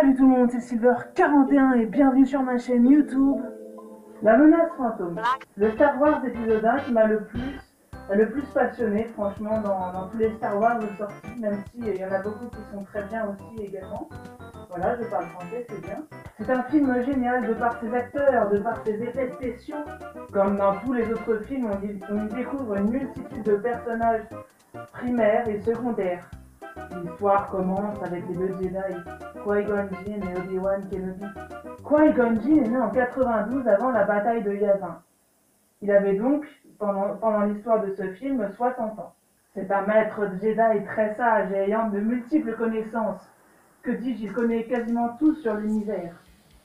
Salut tout le monde, c'est Silver41 et bienvenue sur ma chaîne YouTube. La menace fantôme. Le Star Wars épisode 1 qui m'a le plus passionné, franchement, dans tous les Star Wars sortis, même si il y en a beaucoup qui sont très bien aussi également. Voilà, je parle français, c'est bien. C'est un film génial de par ses acteurs, de par ses effets spéciaux. Comme dans tous les autres films, on y découvre une multitude de personnages primaires et secondaires. L'histoire commence avec les deux Jedi, Qui-Gon Jinn et Obi-Wan Kenobi. Qui-Gon Jinn est né en 92 avant la bataille de Yavin. Il avait donc, pendant l'histoire de ce film, 60 ans. C'est un maître Jedi très sage et ayant de multiples connaissances. Que dis-je, il connaît quasiment tout sur l'univers.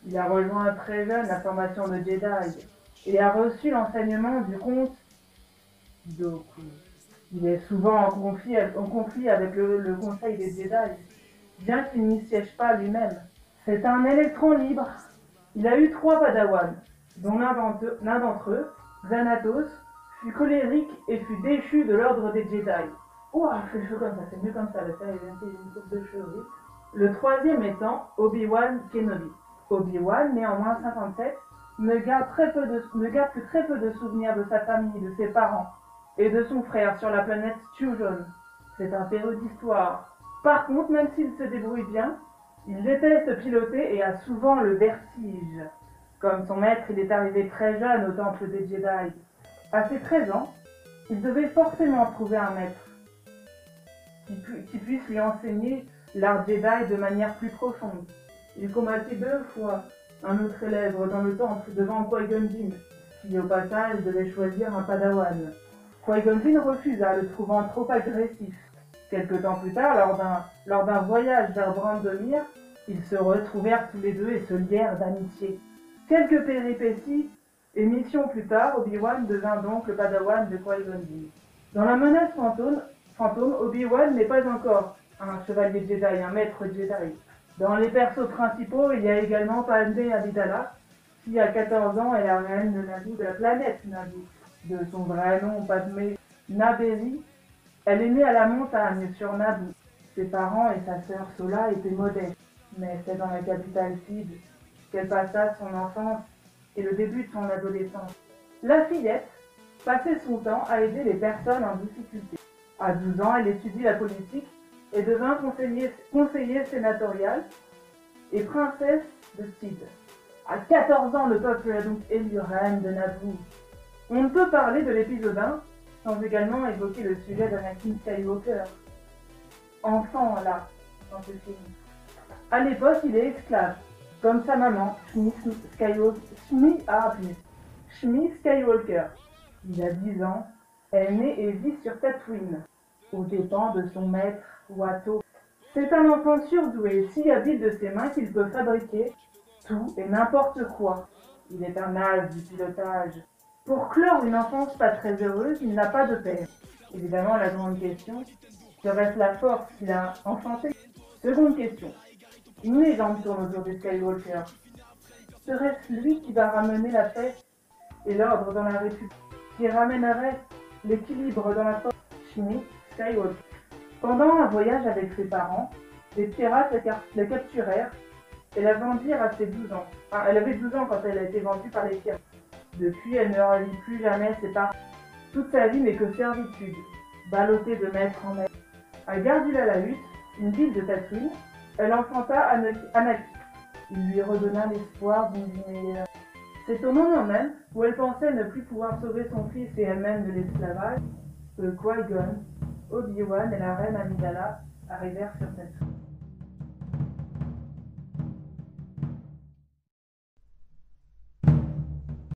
Il a rejoint très jeune la formation de Jedi et a reçu l'enseignement du comte Dooku. Il est souvent en conflit avec le conseil des Jedi, bien qu'il n'y siège pas lui-même. C'est un électron libre. Il a eu 3 padawans, dont l'un d'entre eux, Xanatos, fut colérique et fut déchu de l'ordre des Jedi. Ouah, c'est chaud comme ça, c'est mieux comme ça, le faire une coupe de cheveux vite. Le troisième étant Obi-Wan Kenobi. Obi-Wan, né en moins 57, ne garde que très peu de souvenirs de sa famille, de ses parents et de son frère sur la planète Tyujon. C'est un féru d'histoire. Par contre, même s'il se débrouille bien, il déteste piloter et a souvent le vertige. Comme son maître, il est arrivé très jeune au temple des Jedi. À ses 13 ans, il devait forcément trouver un maître qui puisse lui enseigner l'art Jedi de manière plus profonde. Il combattit 2 fois un autre élève dans le temple devant Qui-Gon Jinn, qui au passage devait choisir un padawan. Qui-Gon Jinn refusa, le trouvant trop agressif. Quelque temps plus tard, lors d'un voyage vers Brandomir, ils se retrouvèrent tous les deux et se lièrent d'amitié. Quelques péripéties et missions plus tard, Obi-Wan devint donc le padawan de Qui-Gon Jinn. Dans la menace fantôme, Obi-Wan n'est pas encore un chevalier Jedi, un maître Jedi. Dans les persos principaux, il y a également Padmé Amidala, qui à 14 ans est la reine de Naboo, de la planète Naboo. De son vrai nom, Padmé Naberi, elle est née à la montagne, sur Naboo. Ses parents et sa sœur Sola étaient modestes, mais c'est dans la capitale Sid qu'elle passa son enfance et le début de son adolescence. La fillette passait son temps à aider les personnes en difficulté. À 12 ans, elle étudie la politique et devint conseiller sénatorial et princesse de Sid. À 14 ans, le peuple a donc élu reine de Naboo. On ne peut parler de l'épisode 1 sans également évoquer le sujet d'Anakin Skywalker. Enfant, là, dans ce film. À l'époque, il est esclave, comme sa maman, Shmi Skywalker. Il a 10 ans, est né et vit sur Tatooine, aux dépens de son maître, Watto. C'est un enfant surdoué, si habile de ses mains qu'il peut fabriquer tout et n'importe quoi. Il est un as du pilotage. Pour clore une enfance pas très heureuse, il n'a pas de père. Évidemment, la grande question, serait-ce la force qu'il a enfantée? Seconde question, une légende tourne autour du Skywalker. Serait-ce lui qui va ramener la paix et l'ordre dans la République, qui ramènerait l'équilibre dans la force? Shmi Skywalker. Pendant un voyage avec ses parents, les pirates la capturèrent et la vendirent à ses 12 ans. Enfin, elle avait 12 ans quand elle a été vendue par les pirates. Depuis, elle ne revit plus jamais ses parents. Toute sa vie n'est que servitude, ballottée de maître en maître. À Gardula-la-Hutte, une ville de Tatooine, elle enfanta Anakin. Il lui redonna l'espoir d'une vie meilleure. C'est au moment même où elle pensait ne plus pouvoir sauver son fils et elle-même de l'esclavage que Qui-Gon, Obi-Wan et la reine Amidala arrivèrent sur Tatooine.